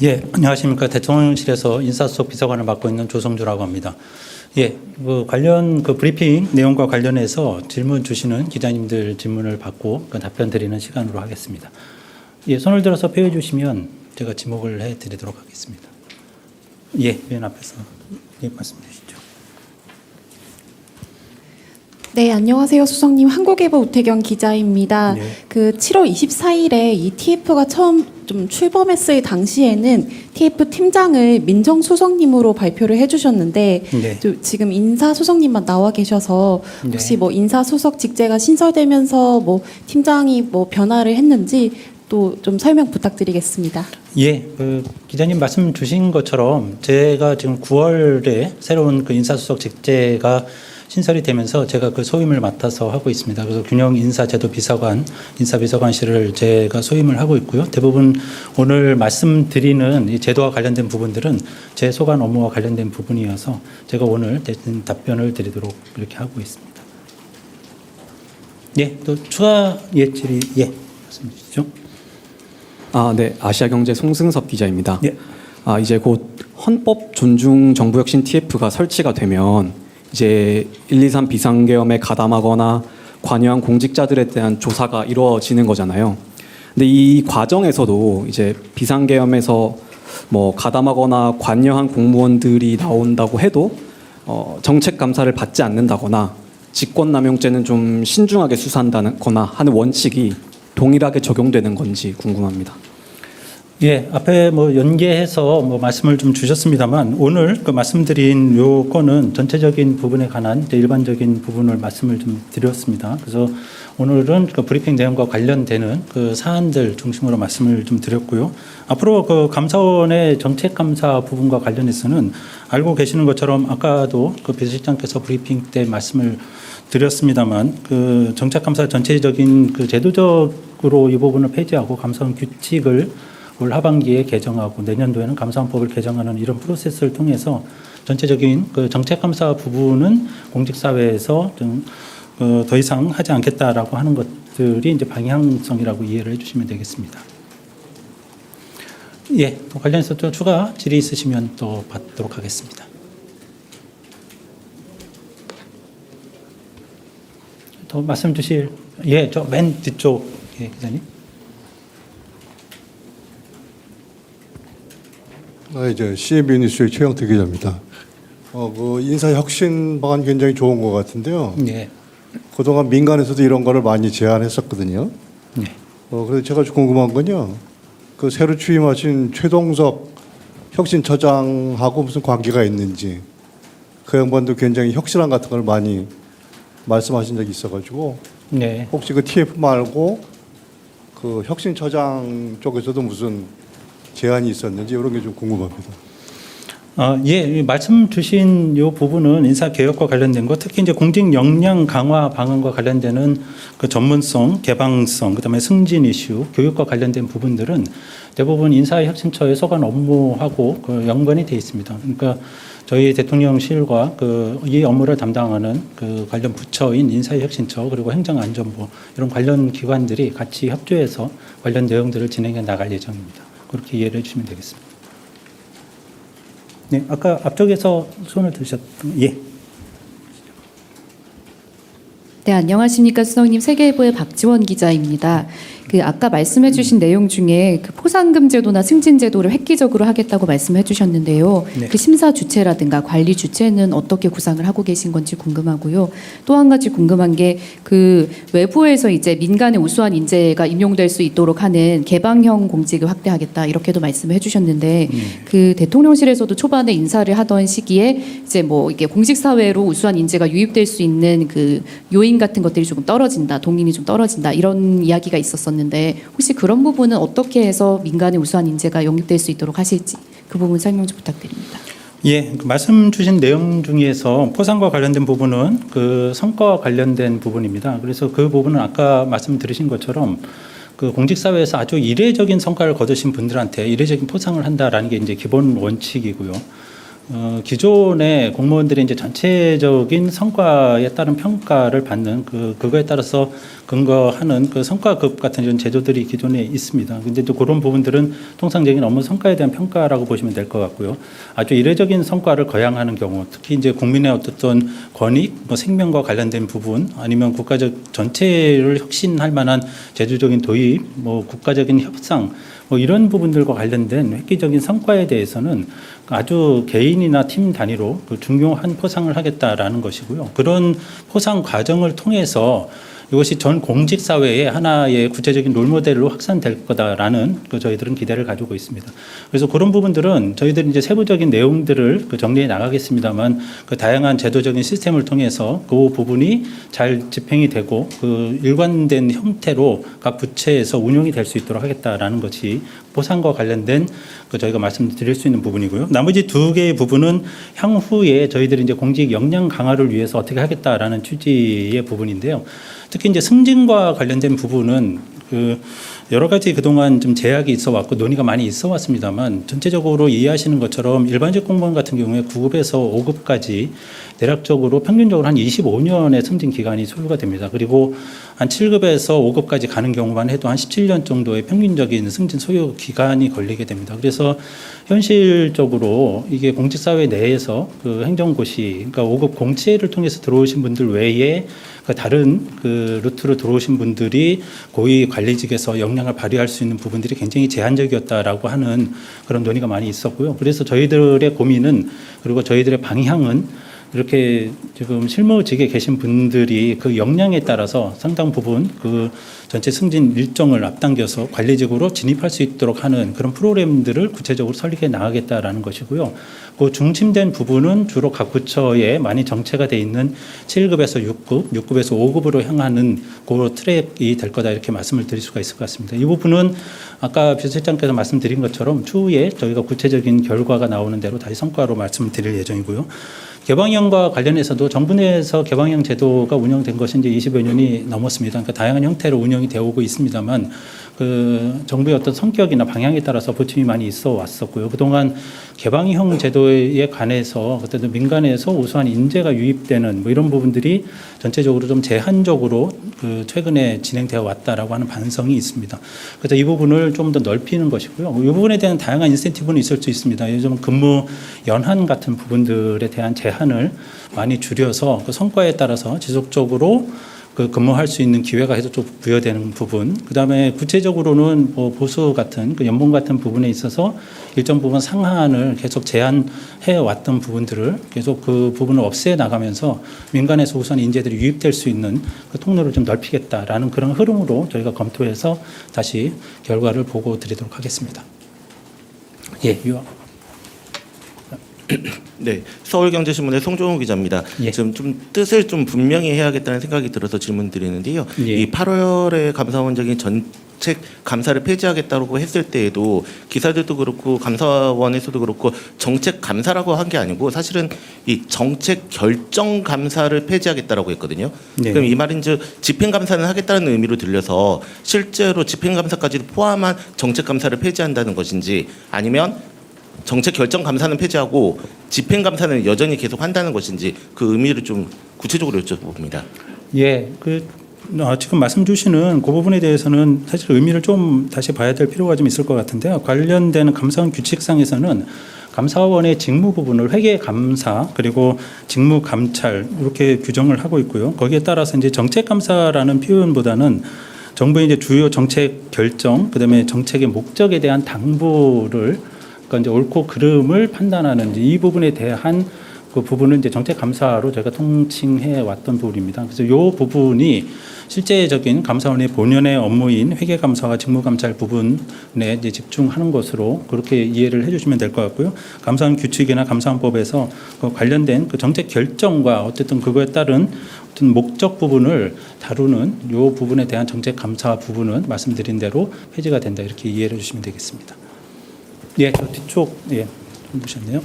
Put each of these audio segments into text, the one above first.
예, 안녕하십니까. 대통령실에서 인사수석 비서관을 맡고 있는 조성주라고 합니다. 예, 관련 브리핑 내용과 관련해서 질문 주시는 기자님들 질문을 받고 답변 드리는 시간으로 하겠습니다. 예, 손을 들어서 표해 주시면 제가 지목을 해 드리도록 하겠습니다. 예, 맨 앞에서 예, 말씀해 주시죠. 네, 안녕하세요. 수석님, 한국일보 우태경 기자입니다. 네. 그 7월 24일에 이 TF가 처음 좀 출범했을 당시에는 TF 팀장을 민정수석님으로 발표를 해주셨는데 네. 또 지금 인사수석님만 나와 계셔서 혹시 네. 뭐 인사수석 직제가 신설되면서 뭐 팀장이 뭐 변화를 했는지 또 좀 설명 부탁드리겠습니다. 예, 기자님 말씀 주신 것처럼 제가 지금 9월에 새로운 인사수석 직제가 신설이 되면서 제가 그 소임을 맡아서 하고 있습니다. 그래서 균형 인사제도 비서관, 인사비서관실을 제가 소임을 하고 있고요. 대부분 오늘 말씀드리는 이 제도와 관련된 부분들은 제 소관 업무와 관련된 부분이어서 제가 오늘 대신 답변을 드리도록 이렇게 하고 있습니다. 예, 또 추가 질의 말씀 주시죠. 네, 아시아경제 송승섭 기자입니다. 예. 이제 곧 헌법 존중 정부혁신 TF가 설치가 되면 이제 123 비상계엄에 가담하거나 관여한 공직자들에 대한 조사가 이루어지는 거잖아요. 근데 이 과정에서도 이제 비상계엄에서 뭐 가담하거나 관여한 공무원들이 나온다고 해도 정책 감사를 받지 않는다거나 직권남용죄는 좀 신중하게 수사한다거나 하는 원칙이 동일하게 적용되는 건지 궁금합니다. 예, 앞에 연계해서 말씀을 좀 주셨습니다만 오늘 말씀드린 요건은 전체적인 부분에 관한 일반적인 부분을 말씀을 좀 드렸습니다. 그래서 오늘은 브리핑 내용과 관련되는 사안들 중심으로 말씀을 좀 드렸고요. 앞으로 감사원의 정책 감사 부분과 관련해서는 알고 계시는 것처럼 아까도 비서실장께서 브리핑 때 말씀을 드렸습니다만 정책 감사 전체적인 제도적으로 이 부분을 폐지하고 감사원 규칙을 올 하반기에 개정하고 내년도에는 감사원법을 개정하는 이런 프로세스를 통해서 전체적인 정책 감사 부분은 공직사회에서 좀 더 이상 하지 않겠다라고 하는 것들이 이제 방향성이라고 이해를 해주시면 되겠습니다. 예, 또 관련해서 또 추가 질의 있으시면 또 받도록 하겠습니다. 더 말씀 주실 저 맨 뒤쪽 기자님. 이제 CNB 뉴스의 최영태 기자입니다. 인사혁신 방안 굉장히 좋은 것 같은데요. 네. 그동안 민간에서도 이런 거를 많이 제안했었거든요. 네. 그래서 제가 좀 궁금한 건요. 새로 취임하신 최동석 혁신처장하고 무슨 관계가 있는지, 그 양반도 굉장히 혁신안 같은 걸 많이 말씀하신 적이 있어가지고, 네. 혹시 TF 말고 혁신처장 쪽에서도 무슨 제안이 있었는지 이런 게 좀 궁금합니다. 예, 말씀 주신 이 부분은 인사 개혁과 관련된 것, 특히 이제 공직 역량 강화 방안과 관련되는 전문성, 개방성, 그다음에 승진 이슈, 교육과 관련된 부분들은 대부분 인사혁신처의 소관 업무하고 연관이 돼 있습니다. 그러니까 저희 대통령실과 이 업무를 담당하는 관련 부처인 인사혁신처 그리고 행정안전부 이런 관련 기관들이 같이 협조해서 관련 내용들을 진행해 나갈 예정입니다. 그렇게 이해를 해주시면 되겠습니다. 네, 아까 앞쪽에서 손을 드셨던 네, 안녕하십니까. 수석님, 세계일보의 박지원 기자입니다. 아까 말씀해 주신 내용 중에 포상금 제도나 승진 제도를 획기적으로 하겠다고 말씀해 주셨는데요. 네. 심사 주체라든가 관리 주체는 어떻게 구상을 하고 계신 건지 궁금하고요. 또 한 가지 궁금한 게 외부에서 이제 민간의 우수한 인재가 임용될 수 있도록 하는 개방형 공직을 확대하겠다 이렇게도 말씀해 주셨는데 대통령실에서도 초반에 인사를 하던 시기에 이제 이게 공직 사회로 우수한 인재가 유입될 수 있는 요인 같은 것들이 조금 떨어진다, 동인이 좀 떨어진다 이런 이야기가 있었었는데 혹시 그런 부분은 어떻게 해서 민간의 우수한 인재가 영입될 수 있도록 하실지 그 부분 설명 좀 부탁드립니다. 예, 말씀 주신 내용 중에서 포상과 관련된 부분은 성과와 관련된 부분입니다. 그래서 그 부분은 아까 말씀 들으신 것처럼 공직사회에서 아주 이례적인 성과를 거두신 분들한테 이례적인 포상을 한다라는 게 이제 기본 원칙이고요. 기존의 공무원들이 이제 전체적인 성과에 따른 평가를 받는 그거에 따라서 근거하는 그 성과급 같은 이런 제도들이 기존에 있습니다. 근데 또 그런 부분들은 통상적인 업무 성과에 대한 평가라고 보시면 될 것 같고요. 아주 이례적인 성과를 거양하는 경우, 특히 이제 국민의 어떤 권익, 뭐 생명과 관련된 부분, 아니면 국가적 전체를 혁신할 만한 제도적인 도입, 뭐 국가적인 협상, 뭐 이런 부분들과 관련된 획기적인 성과에 대해서는 아주 개인이나 팀 단위로 그 중요한 포상을 하겠다라는 것이고요. 그런 포상 과정을 통해서 이것이 전 공직 사회의 하나의 구체적인 롤모델로 확산될 거다라는 저희들은 기대를 가지고 있습니다. 그래서 그런 부분들은 저희들이 이제 세부적인 내용들을 정리해 나가겠습니다만 그 다양한 제도적인 시스템을 통해서 그 부분이 잘 집행이 되고 그 일관된 형태로 각 부처에서 운용이 될 수 있도록 하겠다라는 것이 보상과 관련된 저희가 말씀드릴 수 있는 부분이고요. 나머지 두 개의 부분은 향후에 저희들이 이제 공직 역량 강화를 위해서 어떻게 하겠다라는 취지의 부분인데요. 특히 이제 승진과 관련된 부분은 여러 가지 그동안 좀 제약이 있어 왔고 논의가 많이 있어 왔습니다만 전체적으로 이해하시는 것처럼 일반직 공무원 같은 경우에 9급에서 5급까지 대략적으로 평균적으로 한 25년의 승진 기간이 소요가 됩니다. 그리고 한 7급에서 5급까지 가는 경우만 해도 한 17년 정도의 평균적인 승진 소요 기간이 걸리게 됩니다. 그래서 현실적으로 이게 공직사회 내에서 그 행정고시, 그러니까 5급 공채를 통해서 들어오신 분들 외에 그 다른 그 루트로 들어오신 분들이 고위 관리직에서 역량을 발휘할 수 있는 부분들이 굉장히 제한적이었다라고 하는 그런 논의가 많이 있었고요. 그래서 저희들의 고민은 그리고 저희들의 방향은 이렇게 지금 실무직에 계신 분들이 그 역량에 따라서 상당 부분 그 전체 승진 일정을 앞당겨서 관리직으로 진입할 수 있도록 하는 그런 프로그램들을 구체적으로 설립해 나가겠다라는 것이고요. 그 중심된 부분은 주로 각 부처에 많이 정체가 돼 있는 7급에서 6급, 6급에서 5급으로 향하는 그 트랙이 될 거다 이렇게 말씀을 드릴 수가 있을 것 같습니다. 이 부분은 아까 비서실장께서 말씀드린 것처럼 추후에 저희가 구체적인 결과가 나오는 대로 다시 성과로 말씀을 드릴 예정이고요. 개방형과 관련해서도 정부 내에서 개방형 제도가 운영된 것이 이제 20여 년이 넘었습니다. 그러니까 다양한 형태로 운영이 되어 오고 있습니다만 그 정부의 어떤 성격이나 방향에 따라서 보충이 많이 있어 왔었고요. 그동안 개방형 제도에 관해서 어떤 민간에서 우수한 인재가 유입되는 뭐 이런 부분들이 전체적으로 좀 제한적으로 그 최근에 진행되어 왔다라고 하는 반성이 있습니다. 그래서 이 부분을 좀 더 넓히는 것이고요. 이 부분에 대한 다양한 인센티브는 있을 수 있습니다. 요즘 근무 연한 같은 부분들에 대한 제한을 많이 줄여서 그 성과에 따라서 지속적으로 그 근무할 수 있는 기회가 계속 부여되는 부분, 그 다음에 구체적으로는 뭐 보수 같은 그 연봉 같은 부분에 있어서 일정 부분 상한을 계속 제한해 왔던 부분들을 계속 그 부분을 없애 나가면서 민간에서 우선 인재들이 유입될 수 있는 그 통로를 좀 넓히겠다라는 그런 흐름으로 저희가 검토해서 다시 결과를 보고 드리도록 하겠습니다. 예, 유아. 네, 서울경제신문의 송종우 기자입니다. 예. 지금 좀 뜻을 좀 분명히 해야겠다는 생각이 들어서 질문드리는데요. 예. 이 8월에 감사원장이 전책 감사를 폐지하겠다고 했을 때에도 기사들도 그렇고 감사원에서도 그렇고 정책 감사라고 한 게 아니고 사실은 이 정책 결정 감사를 폐지하겠다라고 했거든요. 네. 그럼 이 말인즉 집행 감사는 하겠다는 의미로 들려서 실제로 집행 감사까지도 포함한 정책 감사를 폐지한다는 것인지 아니면 정책 결정 감사는 폐지하고 집행 감사는 여전히 계속 한다는 것인지 그 의미를 좀 구체적으로 여쭤봅니다. 예, 지금 말씀 주시는 그 부분에 대해서는 사실 의미를 좀 다시 봐야 될 필요가 좀 있을 것 같은데요. 관련되는 감사원 규칙상에서는 감사원의 직무 부분을 회계 감사 그리고 직무 감찰 이렇게 규정을 하고 있고요. 거기에 따라서 이제 정책 감사라는 표현보다는 정부의 이제 주요 정책 결정, 그다음에 정책의 목적에 대한 당부를 그러니까 이제 옳고 그름을 판단하는 이 부분에 대한 그 부분은 이제 정책 감사로 저희가 통칭해 왔던 부분입니다. 그래서 이 부분이 실제적인 감사원의 본연의 업무인 회계 감사와 직무 감찰 부분에 이제 집중하는 것으로 그렇게 이해를 해주시면 될 것 같고요. 감사원 규칙이나 감사원법에서 그 관련된 그 정책 결정과 어쨌든 그거에 따른 어떤 목적 부분을 다루는 이 부분에 대한 정책 감사 부분은 말씀드린 대로 폐지가 된다 이렇게 이해를 해주시면 되겠습니다. 예, 저 뒤쪽 좀 보셨네요.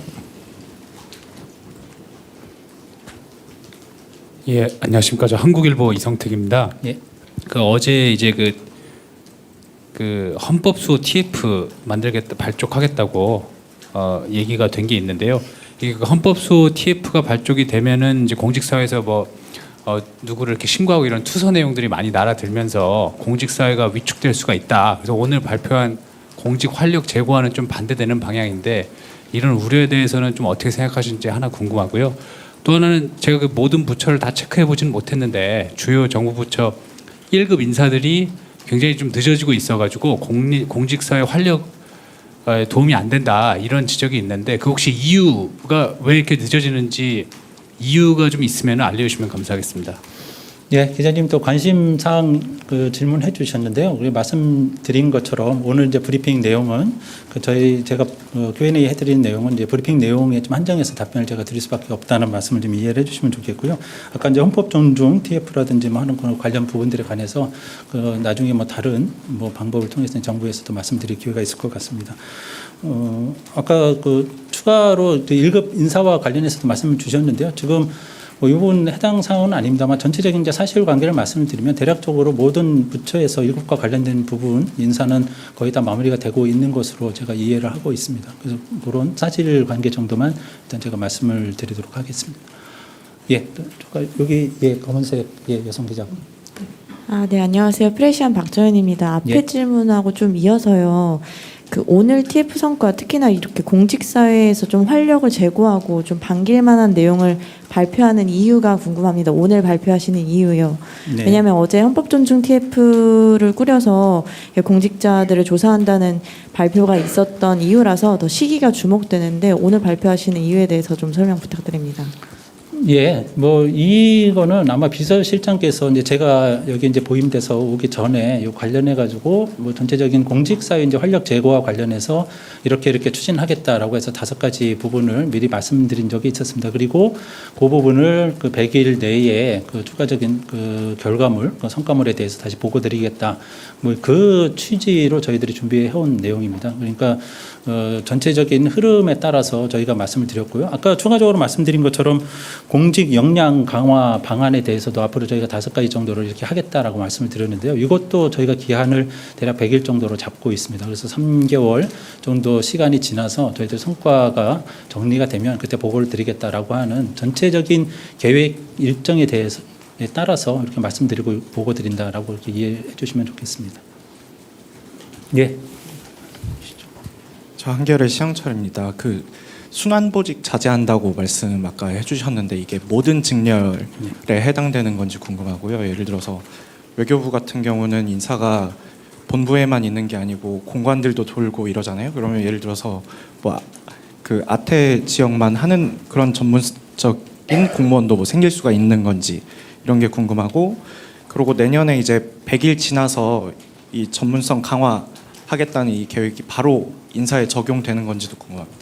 예, 안녕하십니까. 저 한국일보 이성택입니다. 예. 어제 이제 그 헌법수호 TF 만들겠다 발족하겠다고 얘기가 된 게 있는데요. 이게 그 헌법소 TF가 발족이 되면은 이제 공직사회에서 누구를 이렇게 신고하고 이런 투서 내용들이 많이 날아들면서 공직사회가 위축될 수가 있다. 그래서 오늘 발표한 공직 활력 제고와는 좀 반대되는 방향인데 이런 우려에 대해서는 좀 어떻게 생각하시는지 하나 궁금하고요. 또 하나는 제가 그 모든 부처를 다 체크해 보지는 못했는데 주요 정부 부처 1급 인사들이 굉장히 좀 늦어지고 있어가지고 공직사회 활력에 도움이 안 된다 이런 지적이 있는데 그 혹시 이유가 왜 이렇게 늦어지는지 이유가 좀 있으면 알려주시면 감사하겠습니다. 예, 기자님 또 관심사항 질문해 주셨는데요. 우리 말씀드린 것처럼 오늘 이제 브리핑 내용은 제가 Q&A 해드린 내용은 이제 브리핑 내용에 좀 한정해서 답변을 제가 드릴 수밖에 없다는 말씀을 좀 이해를 해주시면 좋겠고요. 아까 이제 헌법 존중 TF라든지 뭐 하는 관련 부분들에 관해서 나중에 뭐 다른 뭐 방법을 통해서 정부에서도 말씀드릴 기회가 있을 것 같습니다. 아까 추가로 1급 인사와 관련해서도 말씀을 주셨는데요. 지금 이 부분 해당 사항은 아닙니다만 전체적인 이제 사실관계를 말씀을 드리면 대략적으로 모든 부처에서 1급과 관련된 부분 인사는 거의 다 마무리가 되고 있는 것으로 제가 이해를 하고 있습니다. 그래서 그런 사실관계 정도만 일단 제가 말씀을 드리도록 하겠습니다. 예, 여기 검은색 여성 기자. 네, 안녕하세요. 프레시안 박정현입니다. 앞에 예. 질문하고 좀 이어서요. 오늘 TF 성과 특히나 이렇게 공직사회에서 좀 활력을 제고하고 좀 반길 만한 내용을 발표하는 이유가 궁금합니다. 오늘 발표하시는 이유요. 네. 왜냐하면 어제 헌법 존중 TF를 꾸려서 공직자들을 조사한다는 발표가 있었던 이유라서 더 시기가 주목되는데 오늘 발표하시는 이유에 대해서 좀 설명 부탁드립니다. 예, 뭐 이거는 아마 비서실장께서 이제 제가 여기 이제 보임돼서 오기 전에 요 관련해 가지고 뭐 전체적인 공직사회 이제 활력 제고와 관련해서 이렇게 추진하겠다라고 해서 5가지 부분을 미리 말씀드린 적이 있었습니다. 그리고 그 부분을 100일 내에 추가적인 결과물, 성과물에 대해서 다시 보고드리겠다. 뭐 그 취지로 저희들이 준비해 온 내용입니다. 그러니까 전체적인 흐름에 따라서 저희가 말씀을 드렸고요. 아까 추가적으로 말씀드린 것처럼 공직 역량 강화 방안에 대해서도 앞으로 저희가 5가지 정도를 이렇게 하겠다라고 말씀을 드렸는데요. 이것도 저희가 기한을 대략 100일 정도로 잡고 있습니다. 그래서 3개월 정도 시간이 지나서 저희들 성과가 정리가 되면 그때 보고를 드리겠다라고 하는 전체적인 계획 일정에 대해서 따라서 이렇게 말씀드리고 보고 드린다라고 이렇게 이해해 주시면 좋겠습니다. 예. 저 한겨레 시영철입니다. 순환보직 자제한다고 말씀 아까 해주셨는데 이게 모든 직렬에 해당되는 건지 궁금하고요. 예를 들어서 외교부 같은 경우는 인사가 본부에만 있는 게 아니고 공관들도 돌고 이러잖아요. 그러면 예를 들어서 아태 지역만 하는 그런 전문적인 공무원도 뭐 생길 수가 있는 건지 이런 게 궁금하고, 그리고 내년에 이제 100일 지나서 이 전문성 강화하겠다는 이 계획이 바로 인사에 적용되는 건지도 궁금합니다.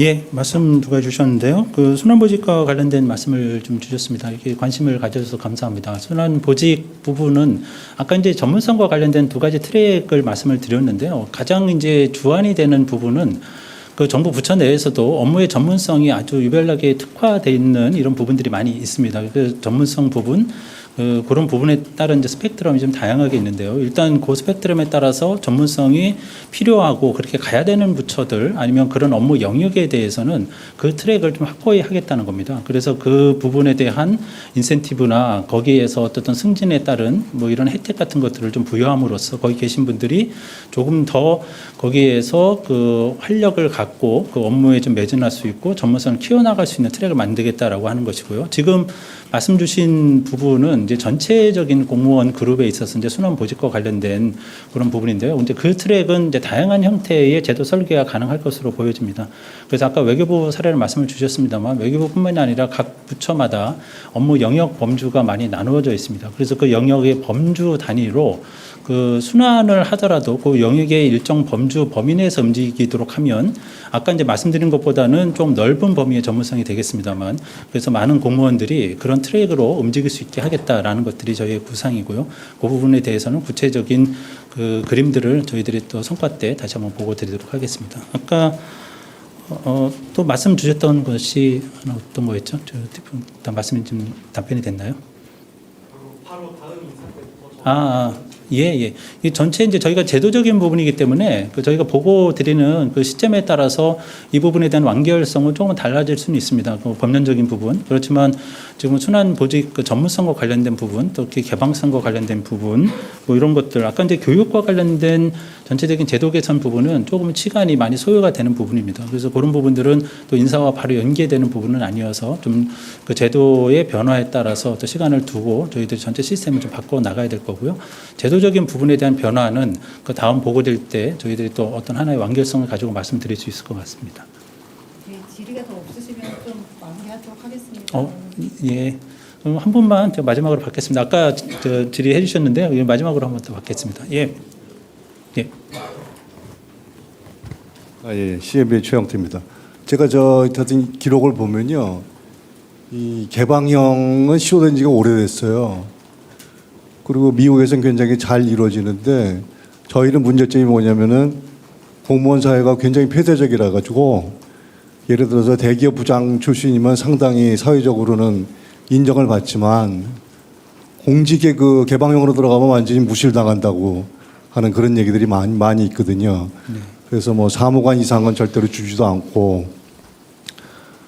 예, 말씀 2가지 주셨는데요. 순환보직과 관련된 말씀을 좀 주셨습니다. 이렇게 관심을 가져주셔서 감사합니다. 순환보직 부분은 아까 이제 전문성과 관련된 2가지 트랙을 말씀을 드렸는데요. 가장 이제 주안이 되는 부분은 정부 부처 내에서도 업무의 전문성이 아주 유별나게 특화되어 있는 이런 부분들이 많이 있습니다. 그 전문성 부분, 그런 부분에 따른 이제 스펙트럼이 좀 다양하게 있는데요. 일단 그 스펙트럼에 따라서 전문성이 필요하고 그렇게 가야 되는 부처들 아니면 그런 업무 영역에 대해서는 그 트랙을 좀 확고히 하겠다는 겁니다. 그래서 그 부분에 대한 인센티브나 거기에서 어떤 승진에 따른 뭐 이런 혜택 같은 것들을 좀 부여함으로써 거기 계신 분들이 조금 더 거기에서 활력을 갖고 업무에 좀 매진할 수 있고 전문성을 키워나갈 수 있는 트랙을 만들겠다라고 하는 것이고요. 지금 말씀 주신 부분은 이제 전체적인 공무원 그룹에 있어서 이제 순환보직과 관련된 그런 부분인데요. 이제 그 트랙은 이제 다양한 형태의 제도 설계가 가능할 것으로 보여집니다. 그래서 아까 외교부 사례를 말씀을 주셨습니다만 외교부뿐만이 아니라 각 부처마다 업무 영역 범주가 많이 나누어져 있습니다. 그래서 그 영역의 범주 단위로 순환을 하더라도 그 영역의 일정 범주 범위 내에서 움직이도록 하면 아까 이제 말씀드린 것보다는 좀 넓은 범위의 전문성이 되겠습니다만 그래서 많은 공무원들이 그런 트랙으로 움직일 수 있게 하겠다라는 것들이 저희의 구상이고요. 그 부분에 대해서는 구체적인 그림들을 저희들이 또 성과 때 다시 한번 보고 드리도록 하겠습니다. 아까 또 말씀 주셨던 것이 하나 어떤 거였죠? 일단 말씀이 좀 답변이 됐나요? 바로 다음 인사 때부터. 예. 이 전체 이제 저희가 제도적인 부분이기 때문에 그 저희가 보고 드리는 그 시점에 따라서 이 부분에 대한 완결성은 조금 달라질 수는 있습니다. 그 법령적인 부분. 그렇지만 지금 순환 보직 그 전문성과 관련된 부분, 또 이렇게 개방성과 관련된 부분, 뭐 이런 것들, 아까 이제 교육과 관련된 전체적인 제도 개선 부분은 조금 시간이 많이 소요가 되는 부분입니다. 그래서 그런 부분들은 또 인사와 바로 연계되는 부분은 아니어서 좀 그 제도의 변화에 따라서 또 시간을 두고 저희들이 전체 시스템을 좀 바꿔 나가야 될 거고요. 제도적인 부분에 대한 변화는 그 다음 보고될 때 저희들이 또 어떤 하나의 완결성을 가지고 말씀드릴 수 있을 것 같습니다. 질의가 더 없으시면 좀 마무리하도록 하겠습니다. 예. 그럼 한 분만 제가 마지막으로 받겠습니다. 아까 질의해 주셨는데 마지막으로 한 번 더 받겠습니다. 예. CMB의 최영태입니다. 제가 하여튼 기록을 보면요, 이 개방형은 시도된 지가 오래됐어요. 그리고 미국에서는 굉장히 잘 이루어지는데 저희는 문제점이 뭐냐면은 공무원 사회가 굉장히 폐쇄적이라 가지고 예를 들어서 대기업 부장 출신이면 상당히 사회적으로는 인정을 받지만 공직의 그 개방형으로 들어가면 완전히 무실당한다고 하는 그런 얘기들이 많이 있거든요. 그래서 뭐 사무관 이상은 절대로 주지도 않고,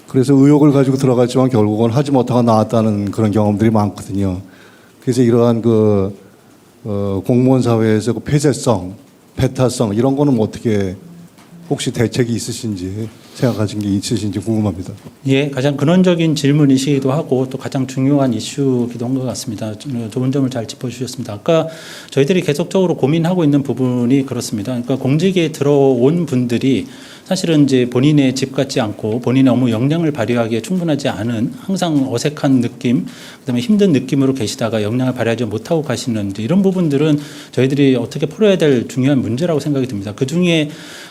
그래서 의혹을 가지고 들어갔지만 결국은 하지 못하고 나왔다는 그런 경험들이 많거든요. 그래서 이러한 공무원 사회에서 그 폐쇄성, 배타성 이런 거는 어떻게 혹시 대책이 있으신지 생각하신 게 있으신지 궁금합니다. 예, 가장 근원적인 질문이시기도 하고 또 가장 중요한 이슈기도 한 것 같습니다. 좋은 점을 잘 짚어주셨습니다. 아까 저희들이 계속적으로 고민하고 있는 부분이 그렇습니다. 그러니까 공직에 들어온 분들이 사실은 이제 본인의 집 같지 않고 본인의 업무 역량을 발휘하기에 충분하지 않은 항상 어색한 느낌, 그다음에 힘든 느낌으로 계시다가 역량을 발휘하지 못하고 가시는 이런 부분들은 저희들이 어떻게 풀어야 될 중요한 문제라고 생각이 듭니다. 그 중에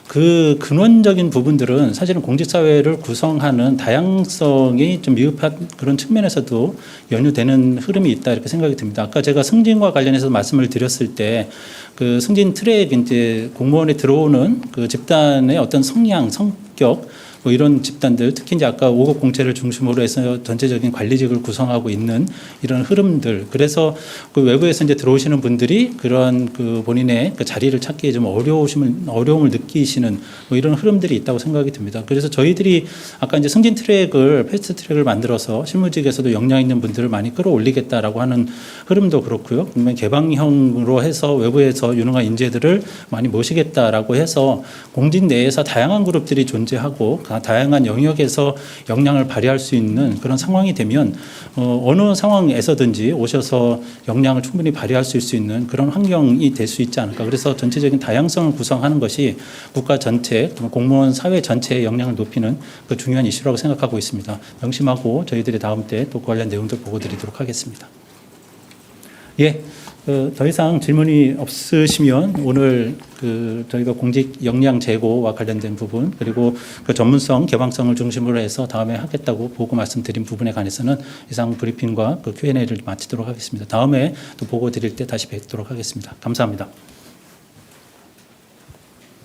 그 근원적인 부분들은 사실은 공직사회를 구성하는 다양성이 좀 미흡한 그런 측면에서도 연유되는 흐름이 있다 이렇게 생각이 듭니다. 아까 제가 승진과 관련해서 말씀을 드렸을 때 그 승진 트랙 이제 공무원에 들어오는 그 집단의 어떤 성향, 성격 뭐 이런 집단들, 특히 이제 아까 5급 공채를 중심으로 해서 전체적인 관리직을 구성하고 있는 이런 흐름들. 그래서 그 외부에서 이제 들어오시는 분들이 그런 그 본인의 그 자리를 찾기에 좀 어려움을 느끼시는 뭐 이런 흐름들이 있다고 생각이 듭니다. 그래서 저희들이 아까 이제 승진 트랙을 패스트 트랙을 만들어서 실무직에서도 역량 있는 분들을 많이 끌어올리겠다라고 하는 흐름도 그렇고요. 그러면 개방형으로 해서 외부에서 유능한 인재들을 많이 모시겠다라고 해서 공직 내에서 다양한 그룹들이 존재하고 다양한 영역에서 역량을 발휘할 수 있는 그런 상황이 되면 어느 상황에서든지 오셔서 역량을 충분히 발휘할 수 있는 그런 환경이 될 수 있지 않을까. 그래서 전체적인 다양성을 구성하는 것이 국가 전체, 공무원 사회 전체의 역량을 높이는 그 중요한 이슈라고 생각하고 있습니다. 명심하고 저희들이 다음 때 또 관련 내용들 보고 드리도록 하겠습니다. 예. 더 이상 질문이 없으시면 오늘 저희가 공직 역량 제고와 관련된 부분 그리고 그 전문성, 개방성을 중심으로 해서 다음에 하겠다고 보고 말씀드린 부분에 관해서는 이상 브리핑과 그 Q&A를 마치도록 하겠습니다. 다음에 또 보고 드릴 때 다시 뵙도록 하겠습니다. 감사합니다.